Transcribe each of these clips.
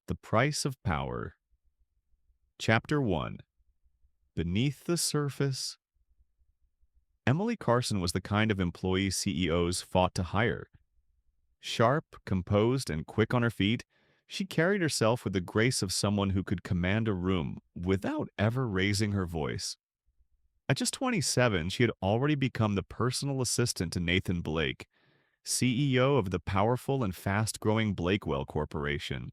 The Price of Power. Chapter 1. Beneath the Surface. Emily Carson was the kind of employee CEOs fought to hire. Sharp, composed, and quick on her feet, she carried herself with the grace of someone who could command a room without ever raising her voice. At just 27, she had already become the personal assistant to Nathan Blake, CEO of the powerful and fast-growing Blakewell Corporation,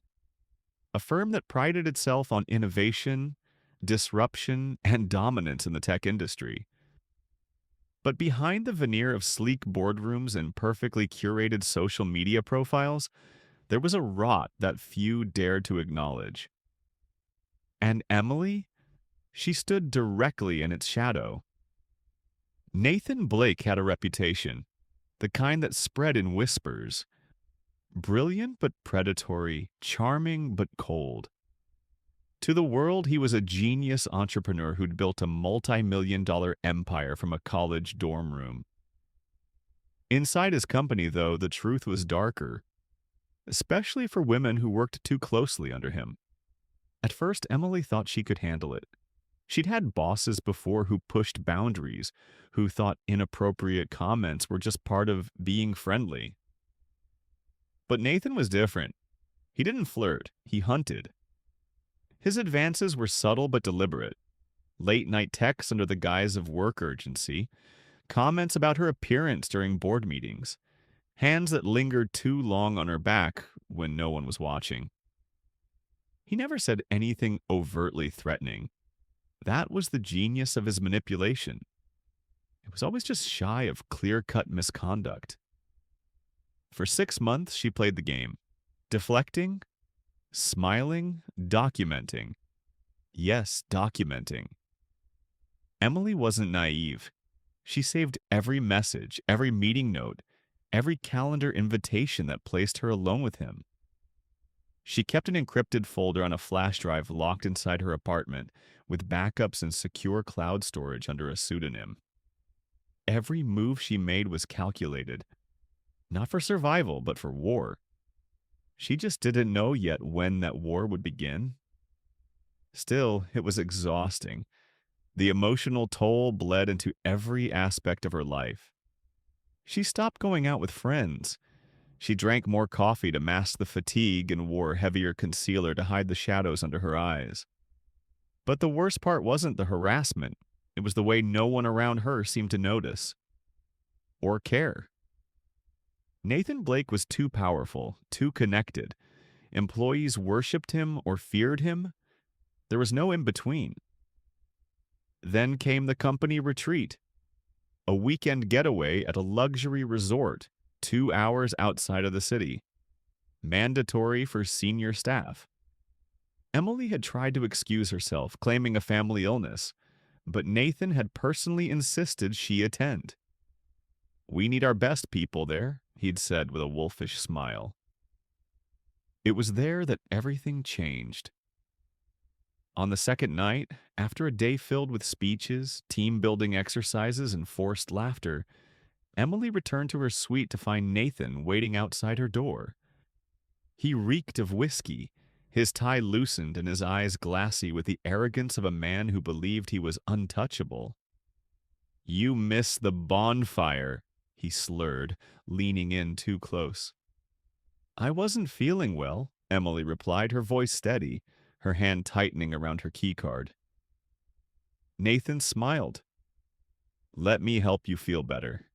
a firm that prided itself on innovation, disruption, and dominance in the tech industry. But behind the veneer of sleek boardrooms and perfectly curated social media profiles, there was a rot that few dared to acknowledge. And Emily? She stood directly in its shadow. Nathan Blake had a reputation, the kind that spread in whispers. Brilliant but predatory, charming but cold. To the world, he was a genius entrepreneur who'd built a multi-million-dollar empire from a college dorm room. Inside his company, though, the truth was darker, especially for women who worked too closely under him. At first, Emily thought she could handle it. She'd had bosses before who pushed boundaries, who thought inappropriate comments were just part of being friendly. But Nathan was different. He didn't flirt, he hunted. His advances were subtle but deliberate. Late-night texts under the guise of work urgency, comments about her appearance during board meetings, hands that lingered too long on her back when no one was watching. He never said anything overtly threatening. That was the genius of his manipulation. It was always just shy of clear-cut misconduct. For 6 months, she played the game, deflecting, smiling, documenting. Yes, documenting. Emily wasn't naive. She saved every message, every meeting note, every calendar invitation that placed her alone with him. She kept an encrypted folder on a flash drive locked inside her apartment, with backups and secure cloud storage under a pseudonym. Every move she made was calculated, not for survival, but for war. She just didn't know yet when that war would begin. Still, it was exhausting. The emotional toll bled into every aspect of her life. She stopped going out with friends. She drank more coffee to mask the fatigue and wore heavier concealer to hide the shadows under her eyes. But the worst part wasn't the harassment. It was the way no one around her seemed to notice or care. Nathan Blake was too powerful, too connected. Employees worshipped him or feared him. There was no in-between. Then came the company retreat, a weekend getaway at a luxury resort 2 hours outside of the city, mandatory for senior staff. Emily had tried to excuse herself, claiming a family illness, but Nathan had personally insisted she attend. "We need our best people there," he'd said with a wolfish smile. It was there that everything changed. On the second night, after a day filled with speeches, team-building exercises, and forced laughter, Emily returned to her suite to find Nathan waiting outside her door. He reeked of whiskey, his tie loosened and his eyes glassy with the arrogance of a man who believed he was untouchable. "You miss the bonfire," he slurred, leaning in too close. "I wasn't feeling well," Emily replied, her voice steady, her hand tightening around her keycard. Nathan smiled. "Let me help you feel better."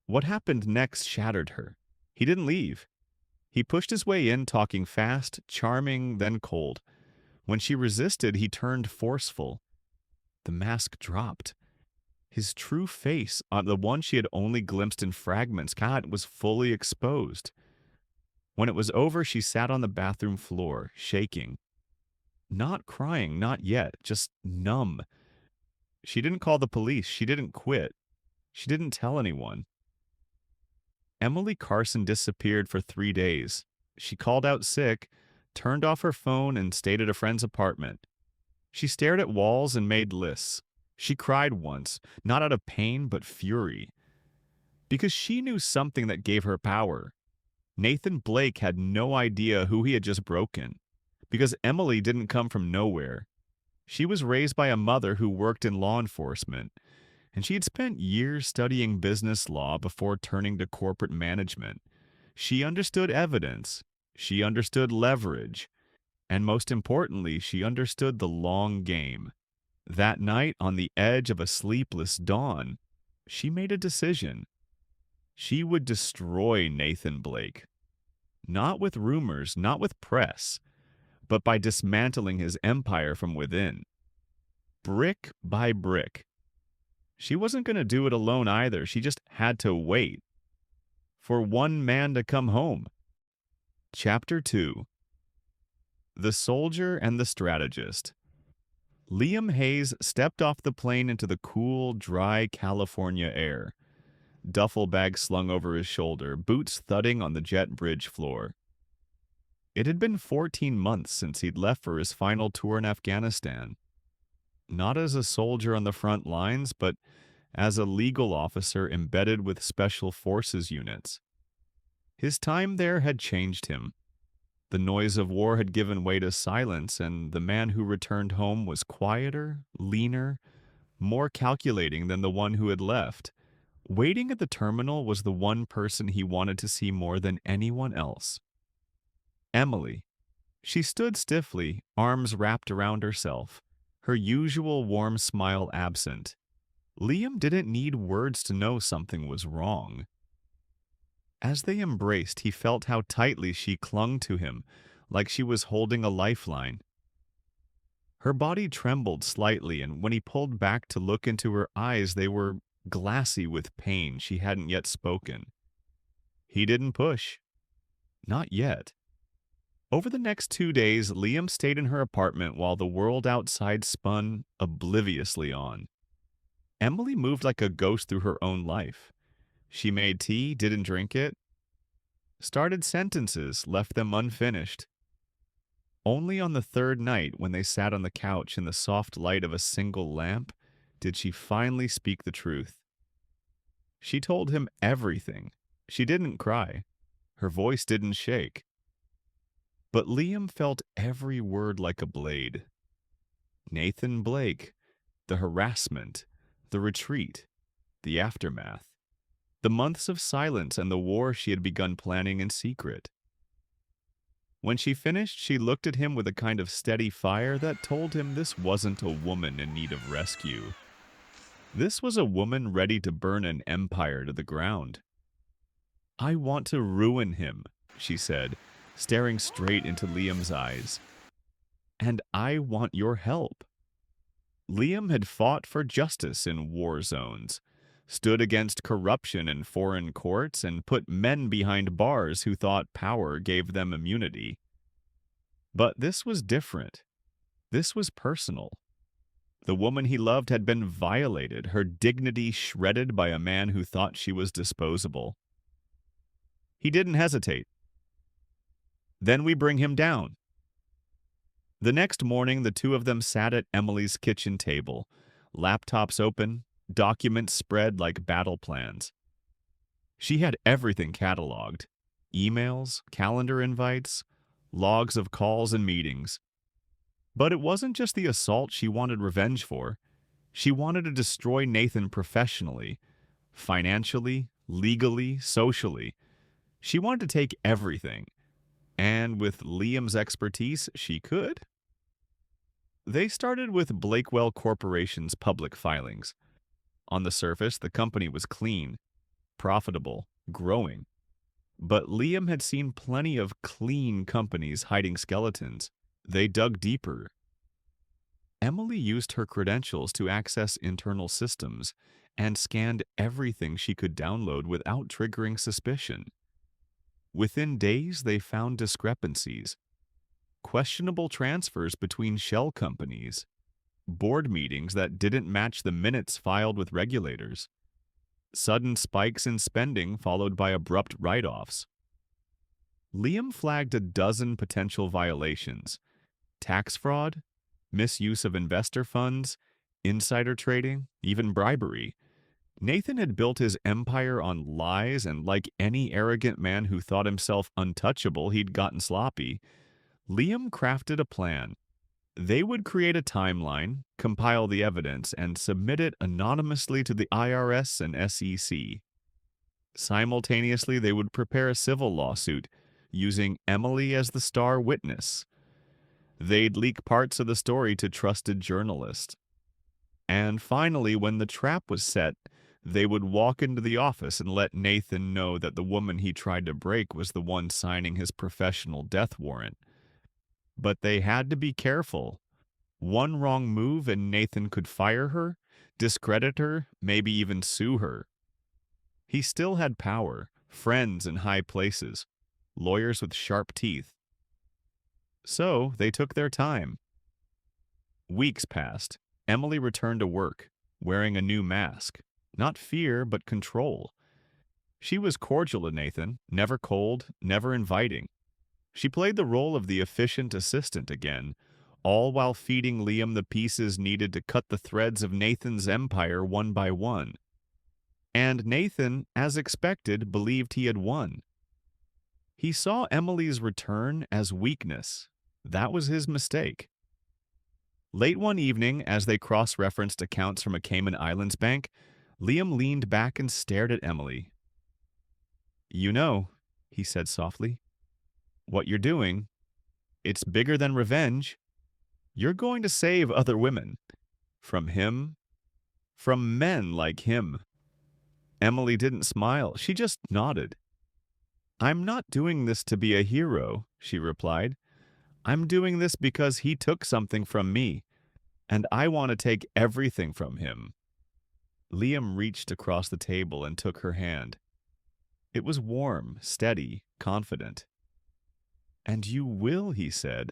What happened next shattered her. He didn't leave. He pushed his way in, talking fast, charming, then cold. When she resisted, he turned forceful. The mask dropped. His true face, the one she had only glimpsed in fragments, was fully exposed. When it was over, she sat on the bathroom floor, shaking. Not crying, not yet, just numb. She didn't call the police. She didn't quit. She didn't tell anyone. Emily Carson disappeared for 3 days. She called out sick, turned off her phone, and stayed at a friend's apartment. She stared at walls and made lists. She cried once, not out of pain but fury. Because she knew something that gave her power. Nathan Blake had no idea who he had just broken, because Emily didn't come from nowhere. She was raised by a mother who worked in law enforcement, and she had spent years studying business law before turning to corporate management. She understood evidence, she understood leverage, and most importantly, she understood the long game. That night, on the edge of a sleepless dawn, she made a decision. She would destroy Nathan Blake. Not with rumors, not with press, but by dismantling his empire from within. Brick by brick. She wasn't going to do it alone either. She just had to wait for one man to come home. Chapter 2. The Soldier and the Strategist. Liam Hayes stepped off the plane into the cool, dry California air. Duffel bag slung over his shoulder, boots thudding on the jet bridge floor. It had been 14 months since he'd left for his final tour in Afghanistan. Not as a soldier on the front lines, but as a legal officer embedded with special forces units. His time there had changed him. The noise of war had given way to silence, and the man who returned home was quieter, leaner, more calculating than the one who had left. Waiting at the terminal was the one person he wanted to see more than anyone else. Emily. She stood stiffly, arms wrapped around herself, her usual warm smile absent. Liam didn't need words to know something was wrong. As they embraced, he felt how tightly she clung to him, like she was holding a lifeline. Her body trembled slightly, and when he pulled back to look into her eyes, they were glassy with pain she hadn't yet spoken. He didn't push. Not yet. Over the next 2 days, Liam stayed in her apartment while the world outside spun obliviously on. Emily moved like a ghost through her own life. She made tea, didn't drink it, started sentences, left them unfinished. Only on the third night, when they sat on the couch in the soft light of a single lamp, did she finally speak the truth. She told him everything. She didn't cry. Her voice didn't shake. But Liam felt every word like a blade. Nathan Blake, the harassment, the retreat, the aftermath, the months of silence and the war she had begun planning in secret. When she finished, she looked at him with a kind of steady fire that told him this wasn't a woman in need of rescue. This was a woman ready to burn an empire to the ground. "I want to ruin him," she said, staring straight into Liam's eyes. "And I want your help." Liam had fought for justice in war zones, stood against corruption in foreign courts, and put men behind bars who thought power gave them immunity. But this was different. This was personal. The woman he loved had been violated, her dignity shredded by a man who thought she was disposable. He didn't hesitate. "Then we bring him down." The next morning, the two of them sat at Emily's kitchen table, laptops open, documents spread like battle plans. She had everything cataloged: emails, calendar invites, logs of calls and meetings. But it wasn't just the assault she wanted revenge for. She wanted to destroy Nathan professionally, financially, legally, socially. She wanted to take everything. And with Liam's expertise, she could. They started with Blakewell Corporation's public filings. On the surface, the company was clean, profitable, growing. But Liam had seen plenty of clean companies hiding skeletons. They dug deeper. Emily used her credentials to access internal systems and scanned everything she could download without triggering suspicion. Within days, they found discrepancies, questionable transfers between shell companies, board meetings that didn't match the minutes filed with regulators, sudden spikes in spending followed by abrupt write-offs. Liam flagged a dozen potential violations: tax fraud, misuse of investor funds, insider trading, even bribery. Nathan had built his empire on lies, and like any arrogant man who thought himself untouchable, he'd gotten sloppy. Liam crafted a plan. They would create a timeline, compile the evidence, and submit it anonymously to the IRS and SEC. Simultaneously, they would prepare a civil lawsuit, using Emily as the star witness. They'd leak parts of the story to trusted journalists. And finally, when the trap was set, they would walk into the office and let Nathan know that the woman he tried to break was the one signing his professional death warrant. But they had to be careful. One wrong move and Nathan could fire her, discredit her, maybe even sue her. He still had power, friends in high places, lawyers with sharp teeth. So they took their time. Weeks passed. Emily returned to work, wearing a new mask. Not fear, but control. She was cordial to Nathan, never cold, never inviting. She played the role of the efficient assistant again, all while feeding Liam the pieces needed to cut the threads of Nathan's empire one by one. And Nathan, as expected, believed he had won. He saw Emily's return as weakness. That was his mistake. Late one evening, as they cross-referenced accounts from a Cayman Islands bank, Liam leaned back and stared at Emily. "You know," he said softly, "what you're doing. It's bigger than revenge. You're going to save other women. From him. From men like him." Emily didn't smile. She just nodded. "I'm not doing this to be a hero," she replied. "I'm doing this because he took something from me, and I want to take everything from him." Liam reached across the table and took her hand. It was warm, steady, confident. "And you will," he said.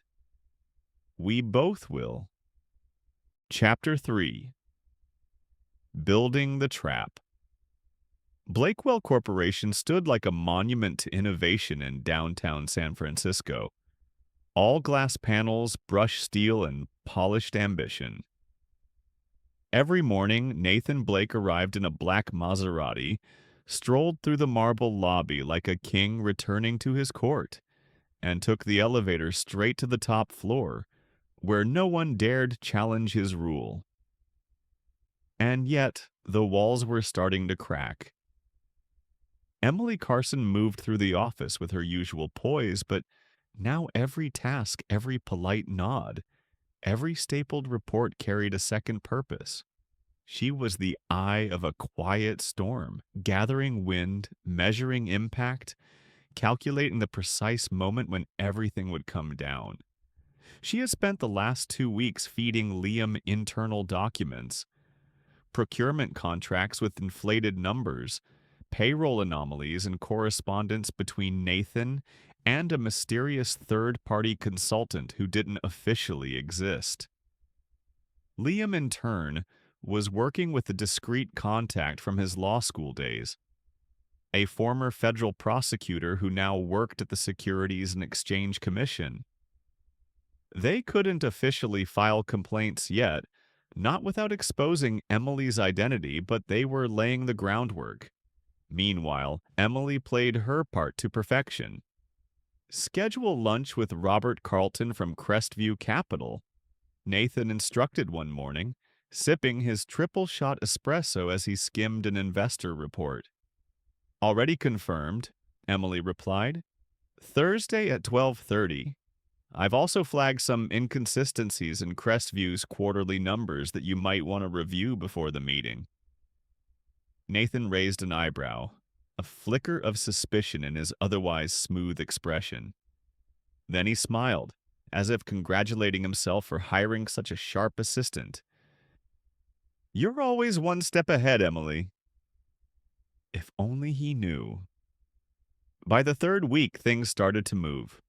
"We both will." Chapter 3. Building the Trap. Blakewell Corporation stood like a monument to innovation in downtown San Francisco. All glass panels, brushed steel, and polished ambition. Every morning, Nathan Blake arrived in a black Maserati, strolled through the marble lobby like a king returning to his court, and took the elevator straight to the top floor, where no one dared challenge his rule. And yet, the walls were starting to crack. Emily Carson moved through the office with her usual poise, but now every task, every polite nod, every stapled report carried a second purpose. She was the eye of a quiet storm, gathering wind, measuring impact, calculating the precise moment when everything would come down. She had spent the last 2 weeks feeding Liam internal documents, procurement contracts with inflated numbers, payroll anomalies, and correspondence between Nathan and a mysterious third-party consultant who didn't officially exist. Liam, in turn, was working with a discreet contact from his law school days, a former federal prosecutor who now worked at the Securities and Exchange Commission. They couldn't officially file complaints yet, not without exposing Emily's identity, but they were laying the groundwork. Meanwhile, Emily played her part to perfection. "Schedule lunch with Robert Carlton from Crestview Capital," Nathan instructed one morning, sipping his triple-shot espresso as he skimmed an investor report. "Already confirmed," Emily replied. "Thursday at 12:30. I've also flagged some inconsistencies in Crestview's quarterly numbers that you might want to review before the meeting." Nathan raised an eyebrow, a flicker of suspicion in his otherwise smooth expression. Then he smiled, as if congratulating himself for hiring such a sharp assistant. "You're always one step ahead, Emily." If only he knew. By the third week, things started to move.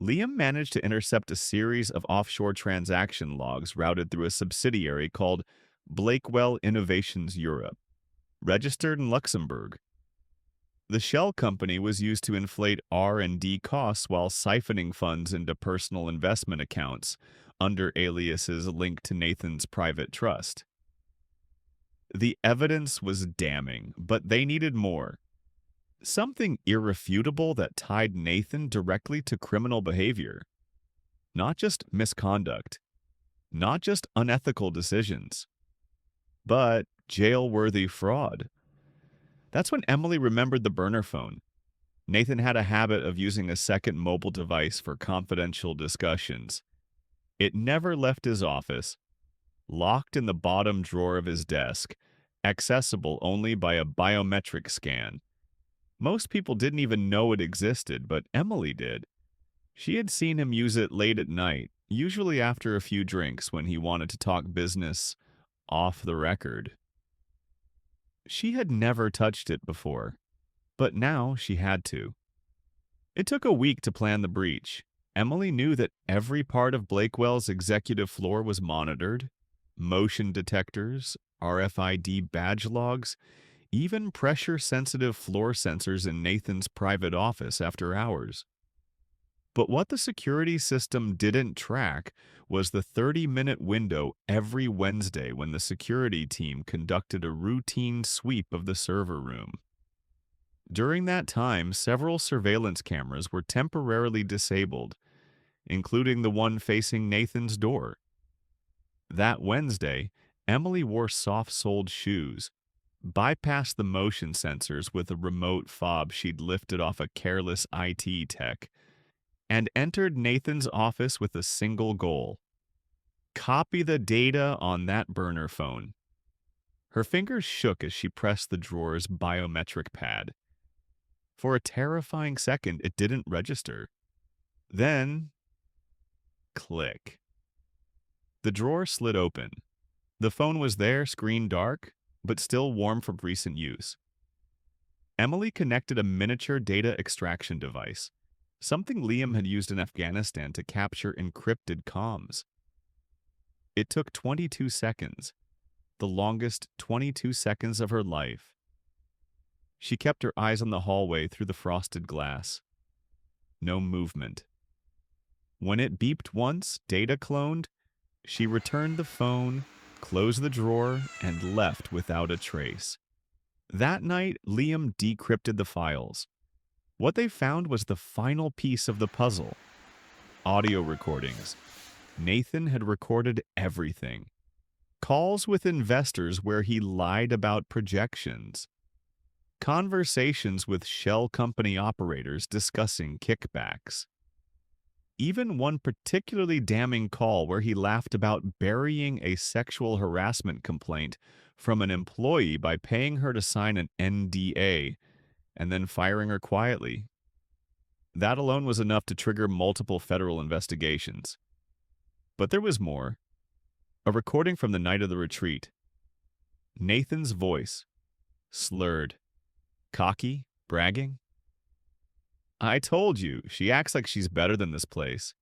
Liam managed to intercept a series of offshore transaction logs routed through a subsidiary called Blakewell Innovations Europe, registered in Luxembourg. The shell company was used to inflate R&D costs while siphoning funds into personal investment accounts under aliases linked to Nathan's private trust. The evidence was damning, but they needed more. Something irrefutable that tied Nathan directly to criminal behavior. Not just misconduct, not just unethical decisions, but jail-worthy fraud. That's when Emily remembered the burner phone. Nathan had a habit of using a second mobile device for confidential discussions. It never left his office, locked in the bottom drawer of his desk, accessible only by a biometric scan. Most people didn't even know it existed, but Emily did. She had seen him use it late at night, usually after a few drinks when he wanted to talk business off the record. She had never touched it before, but now she had to. It took a week to plan the breach. Emily knew that every part of Blakewell's executive floor was monitored. Motion detectors, RFID badge logs, even pressure-sensitive floor sensors in Nathan's private office after hours. But what the security system didn't track was the 30-minute window every Wednesday when the security team conducted a routine sweep of the server room. During that time, several surveillance cameras were temporarily disabled, including the one facing Nathan's door. That Wednesday, Emily wore soft-soled shoes, bypassed the motion sensors with a remote fob she'd lifted off a careless IT tech, and entered Nathan's office with a single goal: copy the data on that burner phone. Her fingers shook as she pressed the drawer's biometric pad. For a terrifying second, it didn't register. Then, click. The drawer slid open. The phone was there, screen dark, but still warm from recent use. Emily connected a miniature data extraction device, something Liam had used in Afghanistan to capture encrypted comms. It took 22 seconds, the longest 22 seconds of her life. She kept her eyes on the hallway through the frosted glass. No movement. When it beeped once, data cloned, she returned the phone, closed the drawer, and left without a trace. That night, Liam decrypted the files. What they found was the final piece of the puzzle: audio recordings. Nathan had recorded everything. Calls with investors where he lied about projections. Conversations with shell company operators discussing kickbacks. Even one particularly damning call where he laughed about burying a sexual harassment complaint from an employee by paying her to sign an NDA and then firing her quietly. That alone was enough to trigger multiple federal investigations. But there was more. A recording from the night of the retreat. Nathan's voice, slurred, cocky, bragging. "I told you, she acts like she's better than this place.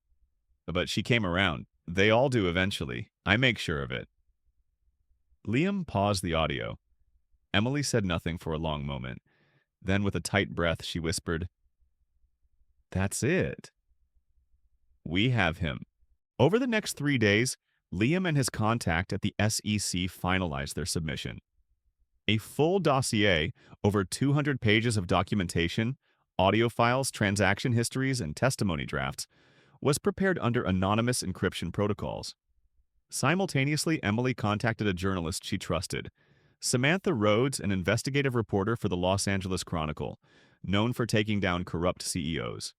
But she came around. They all do eventually. I make sure of it." Liam paused the audio. Emily said nothing for a long moment. Then, with a tight breath, she whispered, "That's it. We have him." Over the next 3 days, Liam and his contact at the SEC finalized their submission. A full dossier, over 200 pages of documentation, audio files, transaction histories, and testimony drafts, was prepared under anonymous encryption protocols. Simultaneously, Emily contacted a journalist she trusted, Samantha Rhodes, an investigative reporter for the Los Angeles Chronicle, known for taking down corrupt CEOs.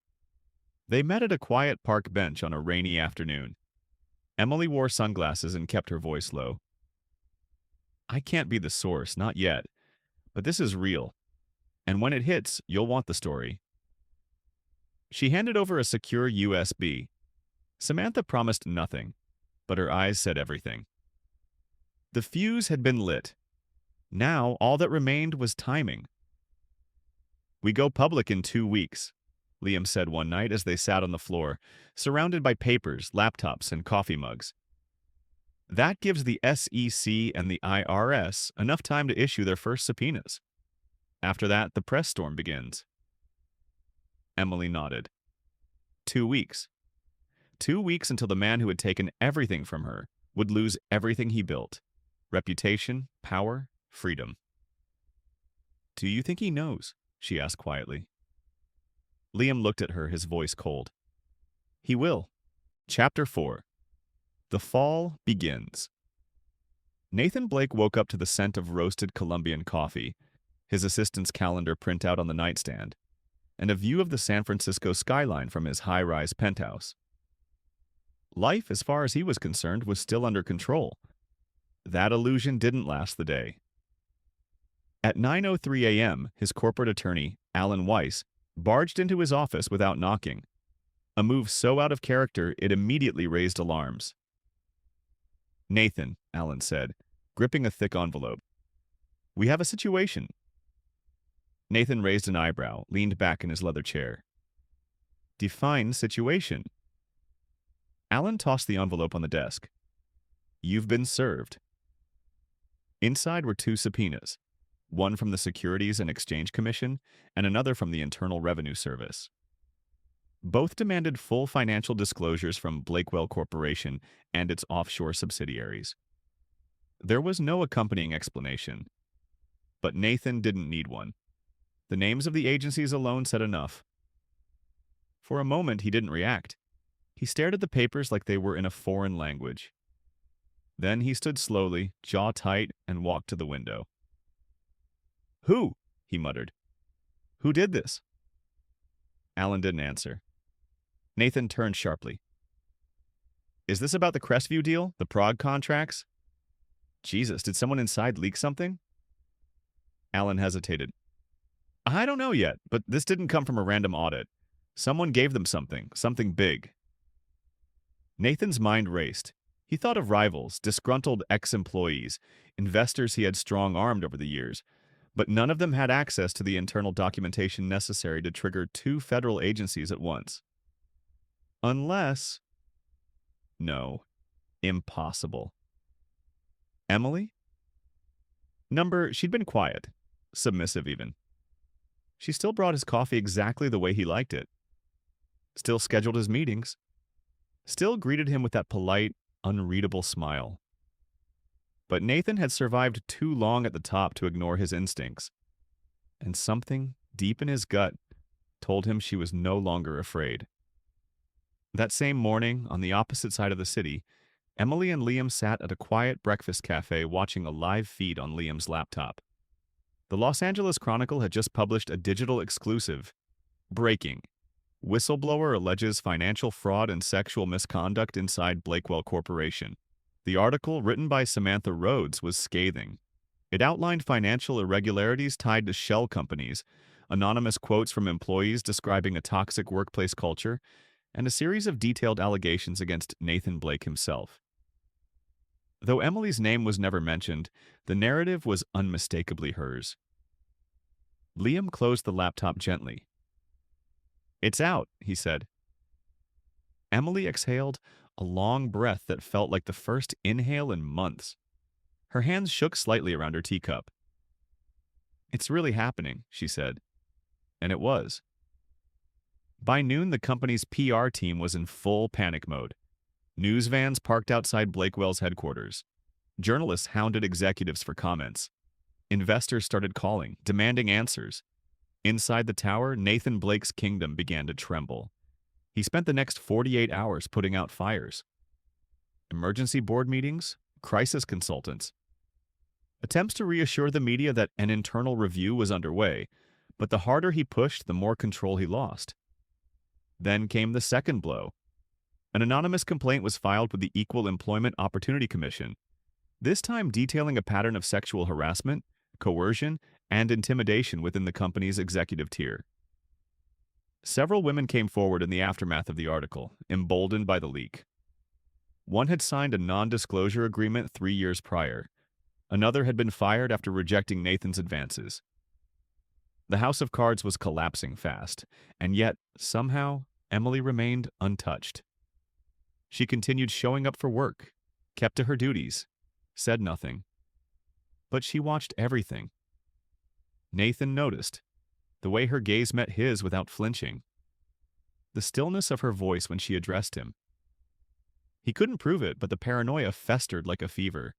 They met at a quiet park bench on a rainy afternoon. Emily wore sunglasses and kept her voice low. "I can't be the source, not yet, but this is real. And when it hits, you'll want the story." She handed over a secure USB. Samantha promised nothing, but her eyes said everything. The fuse had been lit. Now all that remained was timing. "We go public in 2 weeks," Liam said one night as they sat on the floor, surrounded by papers, laptops, and coffee mugs. "That gives the SEC and the IRS enough time to issue their first subpoenas. After that, the press storm begins." Emily nodded. 2 weeks. 2 weeks until the man who had taken everything from her would lose everything he built: reputation, power, freedom. Do you think he knows? She asked quietly. Liam looked at her, his voice cold. He will. Chapter 4. The Fall Begins. Nathan Blake woke up to the scent of roasted Colombian coffee, his assistant's calendar printout on the nightstand, and a view of the San Francisco skyline from his high-rise penthouse. Life, as far as he was concerned, was still under control. That illusion didn't last the day. At 9:03 a.m., his corporate attorney, Alan Weiss, barged into his office without knocking, a move so out of character it immediately raised alarms. Nathan, Alan said, gripping a thick envelope. We have a situation. Nathan raised an eyebrow, leaned back in his leather chair. Define situation. Alan tossed the envelope on the desk. You've been served. Inside were 2 subpoenas, one from the Securities and Exchange Commission and another from the Internal Revenue Service. Both demanded full financial disclosures from Blakewell Corporation and its offshore subsidiaries. There was no accompanying explanation, but Nathan didn't need one. The names of the agencies alone said enough. For a moment, he didn't react. He stared at the papers like they were in a foreign language. Then he stood slowly, jaw tight, and walked to the window. Who? He muttered. Who did this? Alan didn't answer. Nathan turned sharply. Is this about the Crestview deal? The Prague contracts? Jesus, did someone inside leak something? Alan hesitated. I don't know yet, but this didn't come from a random audit. Someone gave them something big. Nathan's mind raced. He thought of rivals, disgruntled ex-employees, investors he had strong-armed over the years, but none of them had access to the internal documentation necessary to trigger 2 federal agencies at once. Unless... No. Impossible. Emily? She'd been quiet. Submissive, even. She still brought his coffee exactly the way he liked it. Still scheduled his meetings. Still greeted him with that polite, unreadable smile. But Nathan had survived too long at the top to ignore his instincts. And something, deep in his gut, told him she was no longer afraid. That same morning, on the opposite side of the city, Emily and Liam sat at a quiet breakfast cafe watching a live feed on Liam's laptop. The Los Angeles Chronicle had just published a digital exclusive. Breaking. Whistleblower alleges financial fraud and sexual misconduct inside Blakewell Corporation. The article, written by Samantha Rhodes, was scathing. It outlined financial irregularities tied to shell companies, anonymous quotes from employees describing a toxic workplace culture, and a series of detailed allegations against Nathan Blake himself. Though Emily's name was never mentioned, the narrative was unmistakably hers. Liam closed the laptop gently. It's out, he said. Emily exhaled a long breath that felt like the first inhale in months. Her hands shook slightly around her teacup. It's really happening, she said. And it was. By noon, the company's PR team was in full panic mode. News vans parked outside Blakewell's headquarters. Journalists hounded executives for comments. Investors started calling, demanding answers. Inside the tower, Nathan Blake's kingdom began to tremble. He spent the next 48 hours putting out fires. Emergency board meetings, crisis consultants. Attempts to reassure the media that an internal review was underway, but the harder he pushed, the more control he lost. Then came the second blow. An anonymous complaint was filed with the Equal Employment Opportunity Commission, this time detailing a pattern of sexual harassment, coercion, and intimidation within the company's executive tier. Several women came forward in the aftermath of the article, emboldened by the leak. One had signed a non-disclosure agreement 3 years prior. Another had been fired after rejecting Nathan's advances. The house of cards was collapsing fast, and yet, somehow, Emily remained untouched. She continued showing up for work, kept to her duties, said nothing. But she watched everything. Nathan noticed, the way her gaze met his without flinching. The stillness of her voice when she addressed him. He couldn't prove it, but the paranoia festered like a fever.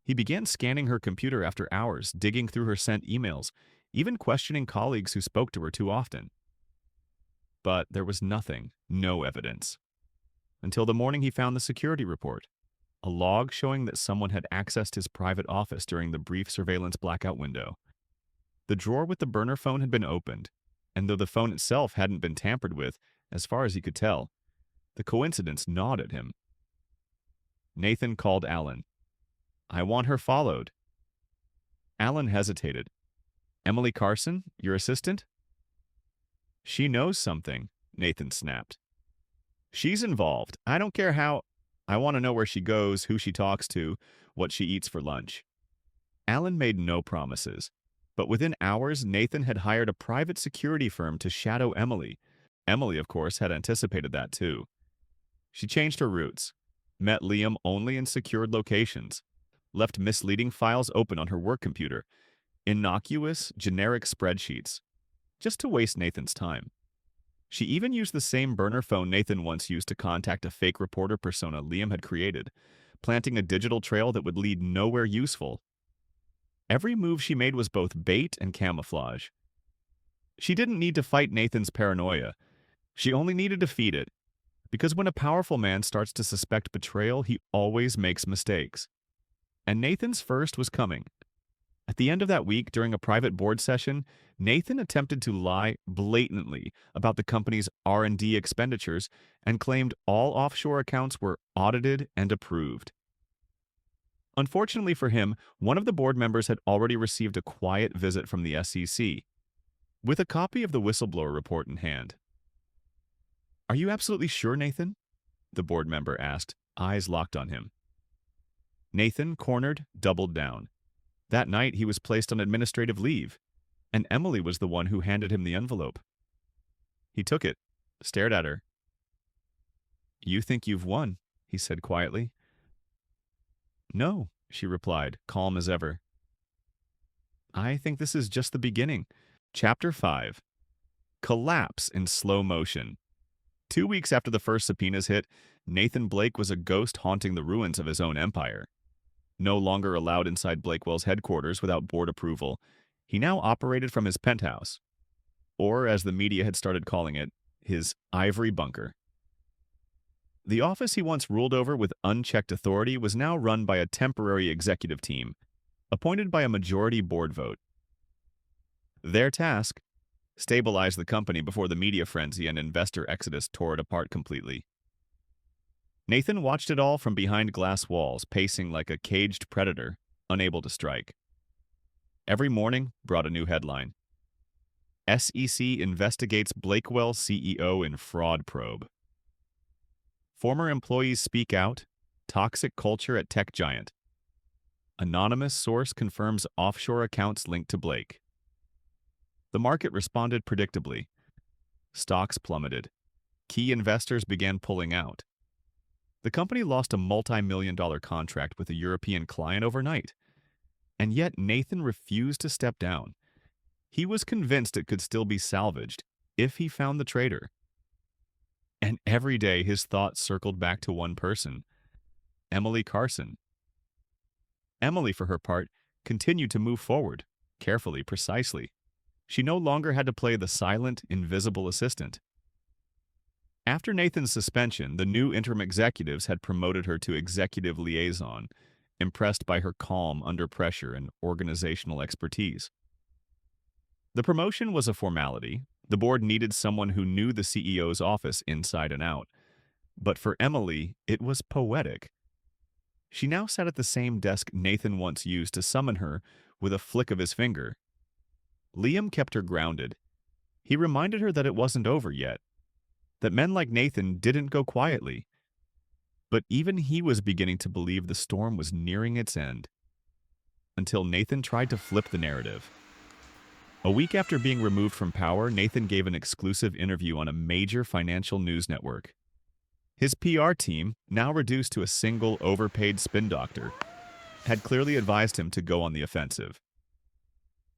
He began scanning her computer after hours, digging through her sent emails, even questioning colleagues who spoke to her too often. But there was nothing, no evidence. Until the morning he found the security report, a log showing that someone had accessed his private office during the brief surveillance blackout window. The drawer with the burner phone had been opened, and though the phone itself hadn't been tampered with, as far as he could tell, the coincidence gnawed at him. Nathan called Alan. "I want her followed." Alan hesitated. "Emily Carson, your assistant?" "She knows something," Nathan snapped. "She's involved. I don't care how. I want to know where she goes, who she talks to, what she eats for lunch." Alan made no promises, but within hours, Nathan had hired a private security firm to shadow Emily. Emily, of course, had anticipated that too. She changed her routes, met Liam only in secured locations, left misleading files open on her work computer, innocuous, generic spreadsheets, just to waste Nathan's time. She even used the same burner phone Nathan once used to contact a fake reporter persona Liam had created, planting a digital trail that would lead nowhere useful. Every move she made was both bait and camouflage. She didn't need to fight Nathan's paranoia. She only needed to feed it, because when a powerful man starts to suspect betrayal, he always makes mistakes. And Nathan's first was coming. At the end of that week, during a private board session, Nathan attempted to lie blatantly about the company's R&D expenditures and claimed all offshore accounts were audited and approved. Unfortunately for him, one of the board members had already received a quiet visit from the SEC, with a copy of the whistleblower report in hand. "Are you absolutely sure, Nathan?" the board member asked, eyes locked on him. Nathan, cornered, doubled down. That night, he was placed on administrative leave, and Emily was the one who handed him the envelope. He took it, stared at her. "You think you've won," he said quietly. "No," she replied, calm as ever. "I think this is just the beginning." Chapter 5. Collapse in slow motion. 2 weeks after the first subpoenas hit, Nathan Blake was a ghost haunting the ruins of his own empire. No longer allowed inside Blakewell's headquarters without board approval, he now operated from his penthouse, or as the media had started calling it, his ivory bunker. The office he once ruled over with unchecked authority was now run by a temporary executive team, appointed by a majority board vote. Their task? Stabilize the company before the media frenzy and investor exodus tore it apart completely. Nathan watched it all from behind glass walls, pacing like a caged predator, unable to strike. Every morning brought a new headline. SEC investigates Blakewell CEO in fraud probe. Former employees speak out. Toxic culture at tech giant. Anonymous source confirms offshore accounts linked to Blake. The market responded predictably. Stocks plummeted. Key investors began pulling out. The company lost a multi-million-dollar contract with a European client overnight. And yet Nathan refused to step down. He was convinced it could still be salvaged if he found the traitor. And every day his thoughts circled back to one person, Emily Carson. Emily, for her part, continued to move forward, carefully, precisely. She no longer had to play the silent, invisible assistant. After Nathan's suspension, the new interim executives had promoted her to executive liaison, impressed by her calm under pressure and organizational expertise. The promotion was a formality. The board needed someone who knew the CEO's office inside and out. But for Emily, it was poetic. She now sat at the same desk Nathan once used to summon her with a flick of his finger. Liam kept her grounded. He reminded her that it wasn't over yet, that men like Nathan didn't go quietly. But even he was beginning to believe the storm was nearing its end. Until Nathan tried to flip the narrative. A week after being removed from power, Nathan gave an exclusive interview on a major financial news network. His PR team, now reduced to a single overpaid spin doctor, had clearly advised him to go on the offensive.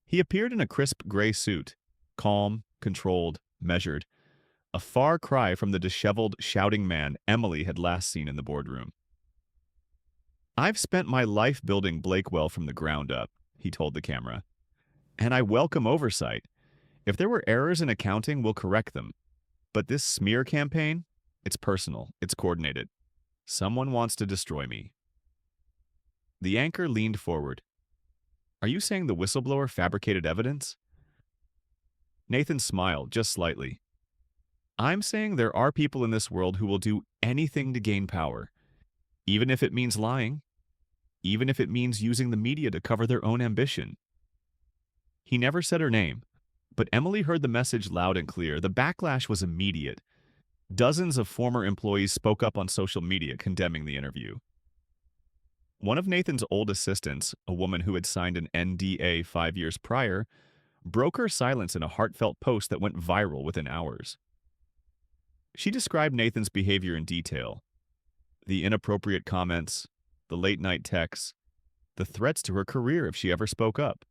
He appeared in a crisp gray suit, calm, controlled, measured, a far cry from the disheveled, shouting man Emily had last seen in the boardroom. I've spent my life building Blakewell from the ground up, he told the camera. And I welcome oversight. If there were errors in accounting, we'll correct them. But this smear campaign, it's personal, it's coordinated. Someone wants to destroy me. The anchor leaned forward. Are you saying the whistleblower fabricated evidence? Nathan smiled, just slightly. I'm saying there are people in this world who will do anything to gain power, even if it means lying, even if it means using the media to cover their own ambition. He never said her name, but Emily heard the message loud and clear. The backlash was immediate. Dozens of former employees spoke up on social media condemning the interview. One of Nathan's old assistants, a woman who had signed an NDA 5 years prior, broke her silence in a heartfelt post that went viral within hours. She described Nathan's behavior in detail. The inappropriate comments, the late-night texts, the threats to her career if she ever spoke up.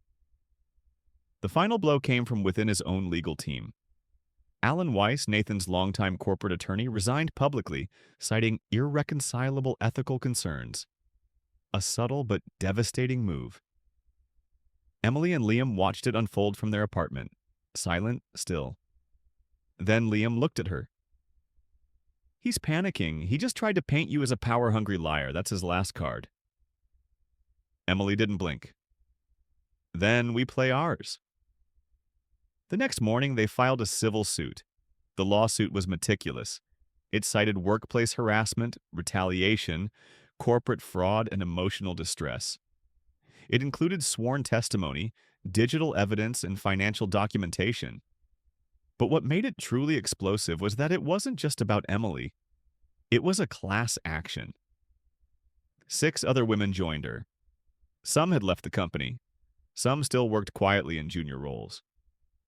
The final blow came from within his own legal team. Alan Weiss, Nathan's longtime corporate attorney, resigned publicly, citing irreconcilable ethical concerns. A subtle but devastating move. Emily and Liam watched it unfold from their apartment, silent, still. Then Liam looked at her. He's panicking. He just tried to paint you as a power-hungry liar. That's his last card. Emily didn't blink. Then we play ours. The next morning, they filed a civil suit. The lawsuit was meticulous. It cited workplace harassment, retaliation, corporate fraud, and emotional distress. It included sworn testimony, digital evidence, and financial documentation. But what made it truly explosive was that it wasn't just about Emily. It was a class action. 6 other women joined her. Some had left the company. Some still worked quietly in junior roles.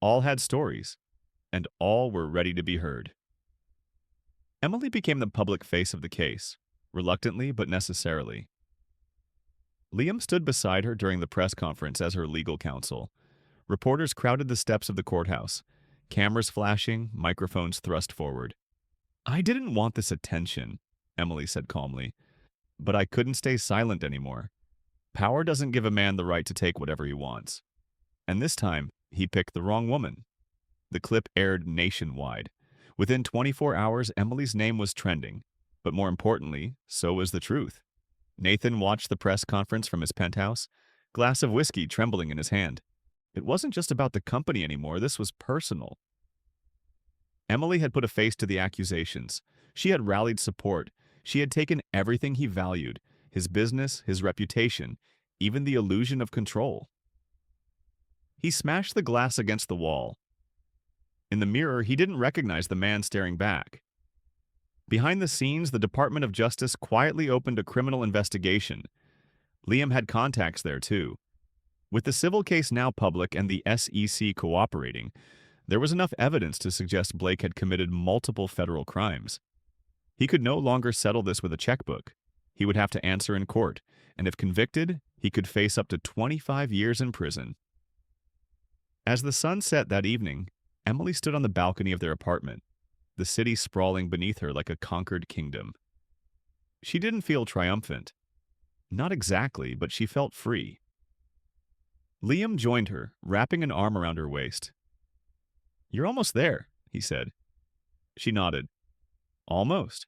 All had stories, and all were ready to be heard. Emily became the public face of the case, reluctantly but necessarily. Liam stood beside her during the press conference as her legal counsel. Reporters crowded the steps of the courthouse, cameras flashing, microphones thrust forward. I didn't want this attention, Emily said calmly, but I couldn't stay silent anymore. Power doesn't give a man the right to take whatever he wants. And this time, he picked the wrong woman. The clip aired nationwide. Within 24 hours, Emily's name was trending. But more importantly, so was the truth. Nathan watched the press conference from his penthouse, glass of whiskey trembling in his hand. It wasn't just about the company anymore, this was personal. Emily had put a face to the accusations. She had rallied support. She had taken everything he valued, his business, his reputation, even the illusion of control. He smashed the glass against the wall. In the mirror, he didn't recognize the man staring back. Behind the scenes, the Department of Justice quietly opened a criminal investigation. Liam had contacts there, too. With the civil case now public and the SEC cooperating, there was enough evidence to suggest Blake had committed multiple federal crimes. He could no longer settle this with a checkbook. He would have to answer in court, and if convicted, he could face up to 25 years in prison. As the sun set that evening, Emily stood on the balcony of their apartment, the city sprawling beneath her like a conquered kingdom. She didn't feel triumphant. Not exactly, but she felt free. Liam joined her, wrapping an arm around her waist. You're almost there, he said. She nodded. Almost.